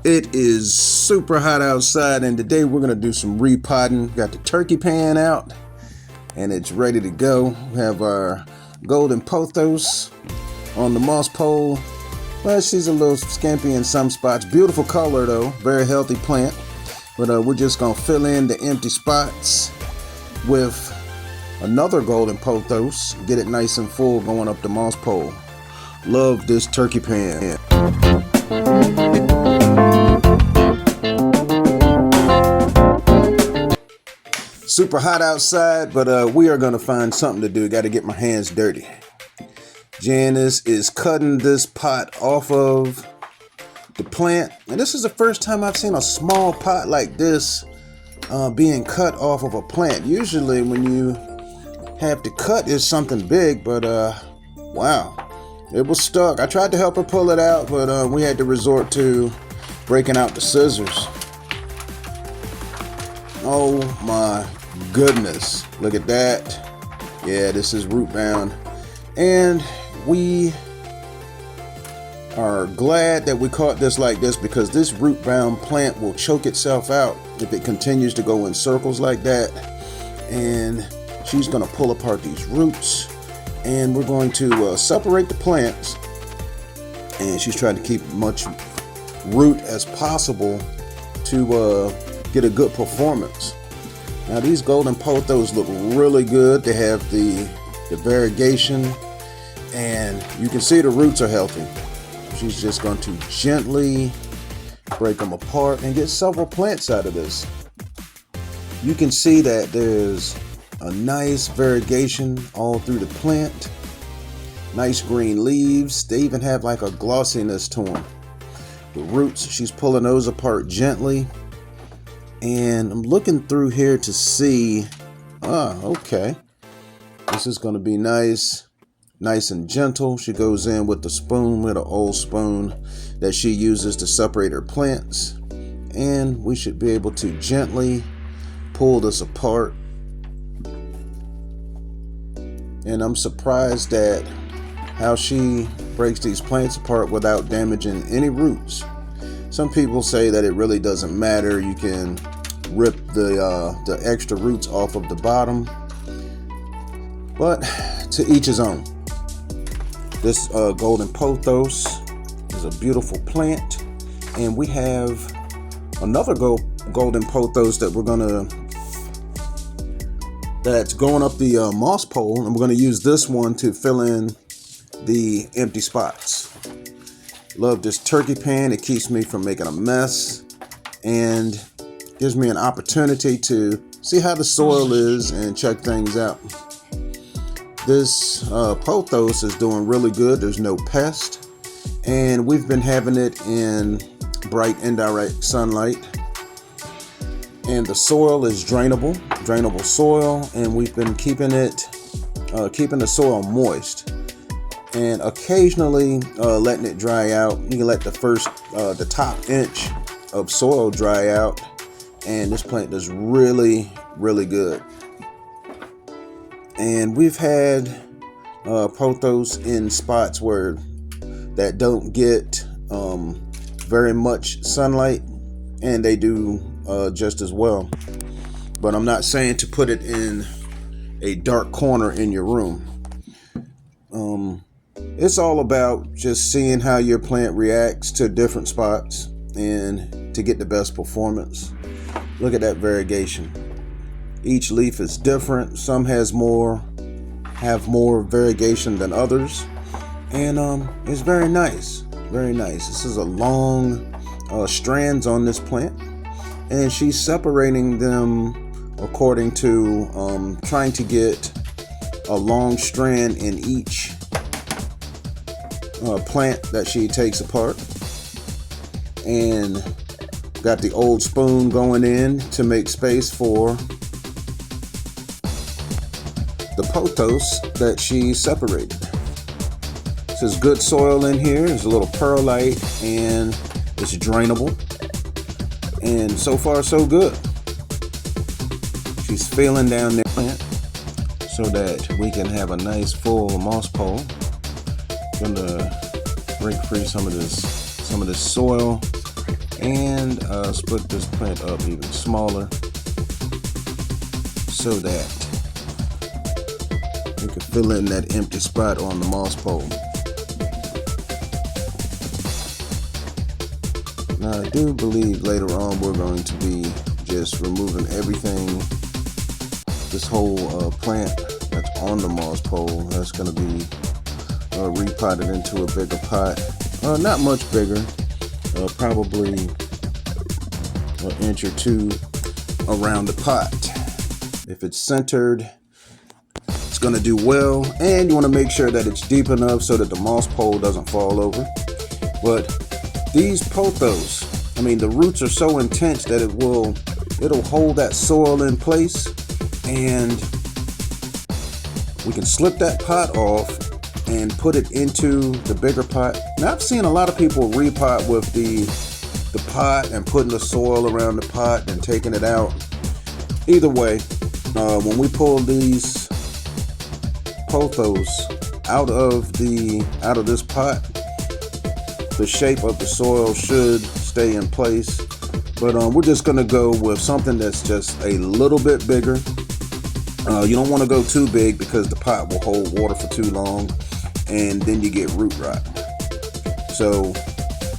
It is super hot outside, and today we're going to do some repotting. Got the turkey pan out, and it's ready to go. We have our golden pothos on the moss pole. Well, she's a little skimpy in some spots. Beautiful color, though. Very healthy plant. But we're just going to fill in the empty spots with another golden pothos. Get it nice and full going up the moss pole. Love this turkey pan. Super hot outside, but we are going to find something to do. Got to get my hands dirty. Janice is cutting this pot off of the plant. And this is the first time I've seen a small pot like this being cut off of a plant. Usually when you have to cut is something big, but wow. It was stuck. I tried to help her pull it out, but we had to resort to breaking out the scissors. Oh my goodness. Look at that. Yeah, this is root bound. And we are glad that we caught this like this, because this root bound plant will choke itself out if it continues to go in circles like that. And she's going to pull apart these roots, and we're going to separate the plants, and she's trying to keep as much root as possible to get a good performance. Now these golden pothos look really good. They have the variegation, and you can see the roots are healthy. She's just going to gently break them apart and get several plants out of this. You can see that there's a nice variegation all through the plant. Nice green leaves. They even have like a glossiness to them. The roots, she's pulling those apart gently. And I'm looking through here to see, okay. This is going to be nice and gentle. She goes in with the spoon, with an old spoon that she uses to separate her plants. And we should be able to gently pull this apart. And I'm surprised at how she breaks these plants apart without damaging any roots. Some people say that it really doesn't matter. You can rip the extra roots off of the bottom. But to each his own. This golden pothos is a beautiful plant, and we have another golden pothos that's going up the moss pole, and we're going to use this one to fill in the empty spots. Love this turkey pan. It keeps me from making a mess and gives me an opportunity to see how the soil is and check things out. This pothos is doing really good. There's no pest, and we've been having it in bright indirect sunlight, and the soil is drainable soil, and we've been keeping the soil moist, and occasionally letting it dry out. You can let the top inch of soil dry out, and this plant does really good. And we've had pothos in spots that don't get very much sunlight, and they do just as well. But I'm not saying to put it in a dark corner in your room. It's all about just seeing how your plant reacts to different spots and to get the best performance. Look at that variegation. Each leaf is different. Some have more variegation than others, and it's very nice. This is a long strands on this plant, and she's separating them according to trying to get a long strand in each plant that she takes apart. And got the old spoon going in to make space for the pothos that she separated. This is good soil in here. There's a little perlite, and it's drainable. And so far, so good. She's feeling down the plant so that we can have a nice full moss pole. Gonna break free some of this soil And split this plant up even smaller so that we can fill in that empty spot on the moss pole. Now I do believe later on we're going to be just removing everything, this whole plant that's on the moss pole. That's going to be repotted into a bigger pot, not much bigger, probably an inch or two around the pot. If it's centered, it's going to do well, and you want to make sure that it's deep enough so that the moss pole doesn't fall over. But these pothos, I mean, the roots are so intense that it'll hold that soil in place, and we can slip that pot off and put it into the bigger pot. Now, I've seen a lot of people repot with the pot and putting the soil around the pot and taking it out. Either way, when we pull these pothos out of this pot, the shape of the soil should stay in place. But we're just gonna go with something that's just a little bit bigger. You don't want to go too big because the pot will hold water for too long, and then you get root rot. So,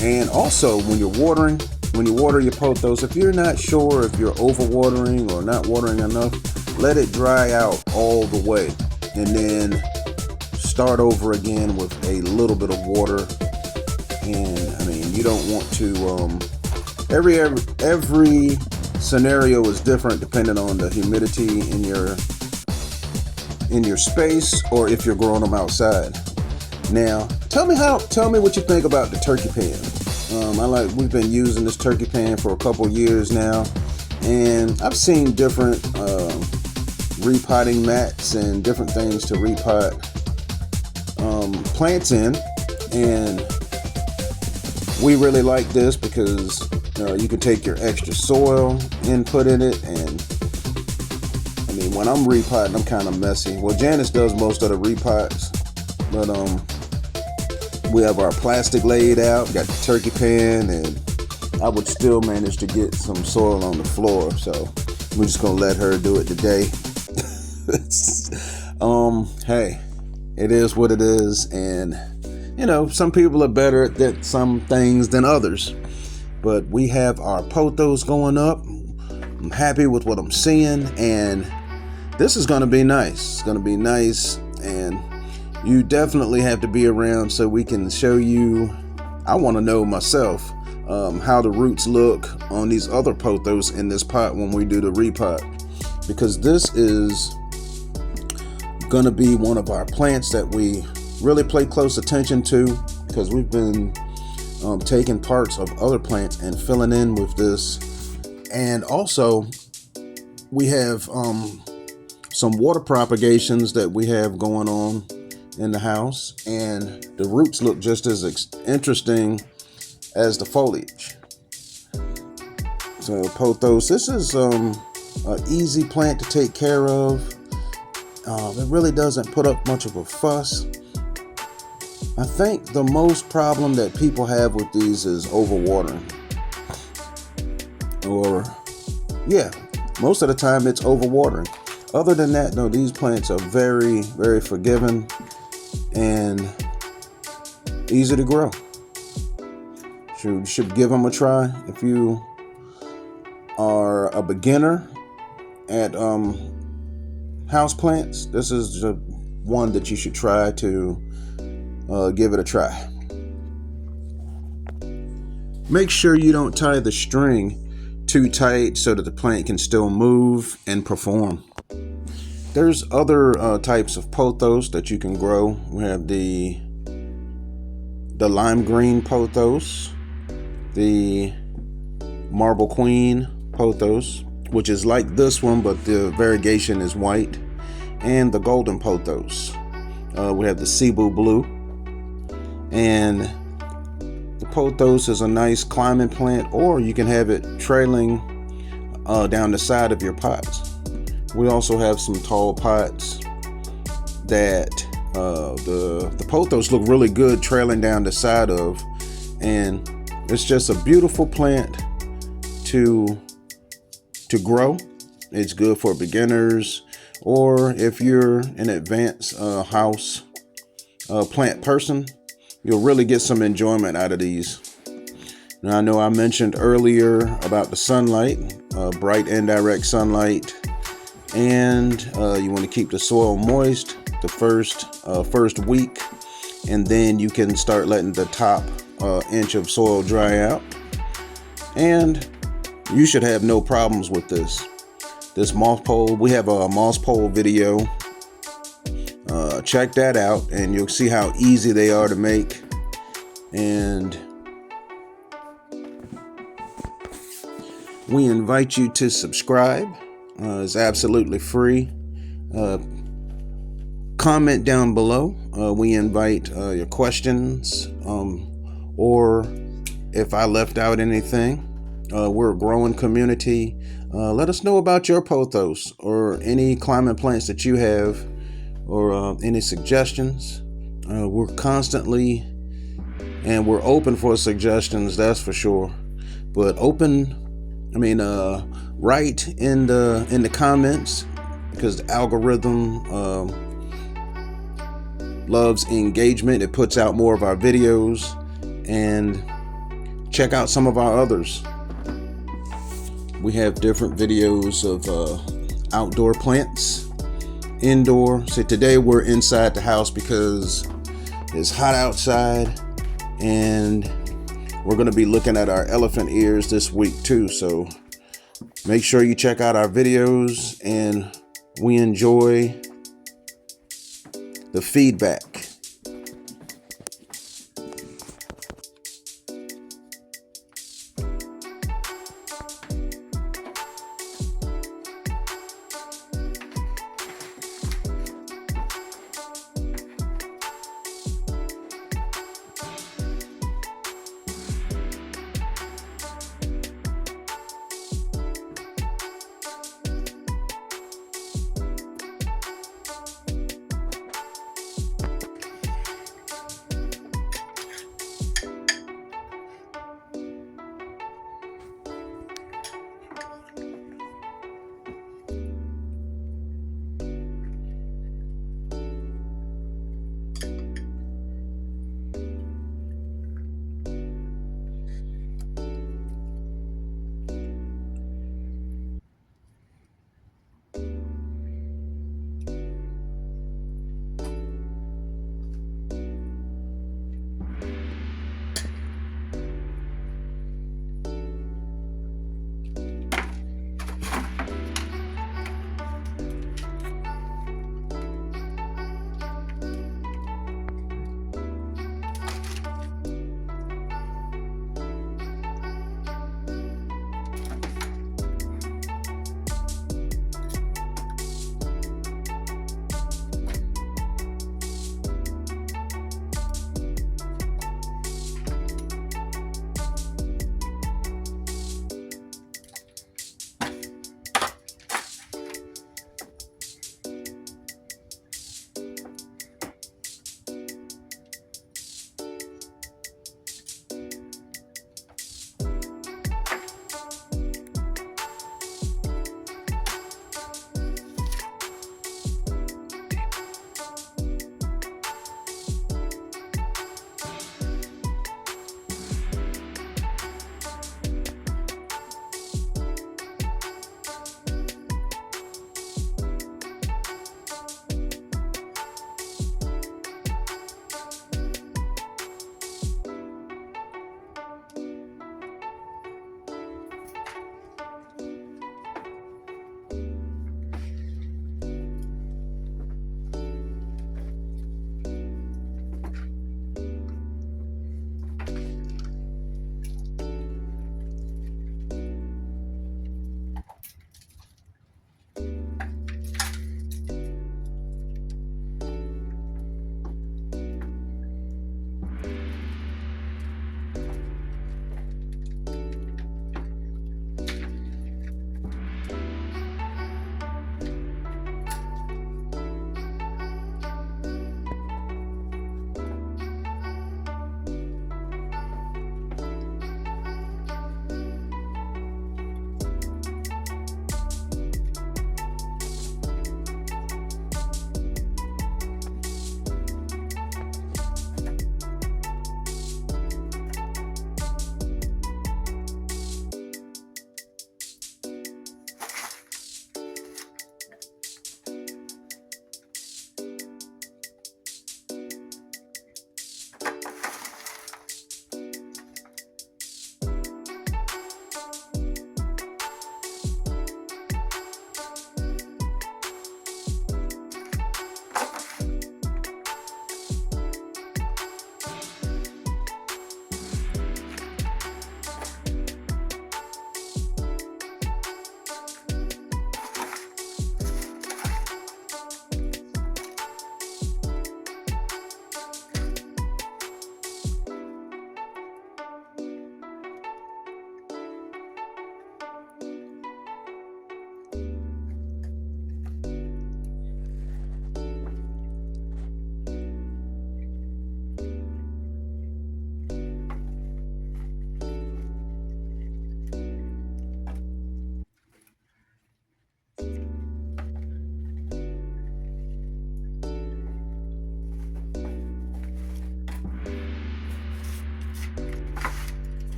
and also when you water your pothos, if you're not sure if you're overwatering or not watering enough, let it dry out all the way, and then start over again with a little bit of water. And I mean, you don't want to. Every scenario is different depending on the humidity in your space, or if you're growing them outside. Now, tell me what you think about the turkey pan. We've been using this turkey pan for a couple years now, and I've seen different repotting mats and different things to repot plants in, and we really like this because you can take your extra soil and put in it. And I mean, when I'm repotting, I'm kind of messy. Well, Janice does most of the repots, but we have our plastic laid out, got the turkey pan, and I would still manage to get some soil on the floor. So we're just gonna let her do it today. Hey, it is what it is, and you know, some people are better at some things than others. But we have our pothos going up. I'm happy with what I'm seeing, and this is going to be nice. It's going to be nice, and you definitely have to be around so we can show you. I want to know myself how the roots look on these other pothos in this pot when we do the repot, because this is going to be one of our plants that we really pay close attention to, because we've been taking parts of other plants and filling in with this. And also we have some water propagations that we have going on in the house, and the roots look just as interesting as the foliage. So pothos, this is an easy plant to take care of. It really doesn't put up much of a fuss. I think the most problem that people have with these is overwatering. Most of the time it's overwatering. Other than that, no, these plants are very, very forgiving and easy to grow. You should give them a try. If you are a beginner at house plants, this is the one that you should try to give it a try. Make sure you don't tie the string too tight so that the plant can still move and perform. There's other types of pothos that you can grow. We have the lime green pothos, the marble queen pothos, which is like this one, but the variegation is white, and the golden pothos. We have the Cebu blue, and the pothos is a nice climbing plant, or you can have it trailing down the side of your pots. We also have some tall pots that the pothos look really good trailing down the side of, and It's just a beautiful plant to grow. It's good for beginners, or if you're an advanced house plant person, you'll really get some enjoyment out of these. Now, I know I mentioned earlier about the sunlight, bright indirect sunlight, and you want to keep the soil moist the first week, and then you can start letting the top inch of soil dry out, and you should have no problems with this moss pole. We have a moss pole video. Check that out and you'll see how easy they are to make. And we invite you to subscribe. It's absolutely free. Comment down below. We invite your questions, or if I left out anything. We're a growing community. Let us know about your pothos or any climbing plants that you have, or any suggestions. We're constantly, and we're open for suggestions, that's for sure. But write in the comments, because the algorithm loves engagement. It puts out more of our videos, and check out some of our others. We have different videos of outdoor plants, indoor. So today we're inside the house because it's hot outside, and we're going to be looking at our elephant ears this week too. So make sure you check out our videos, and we enjoy the feedback.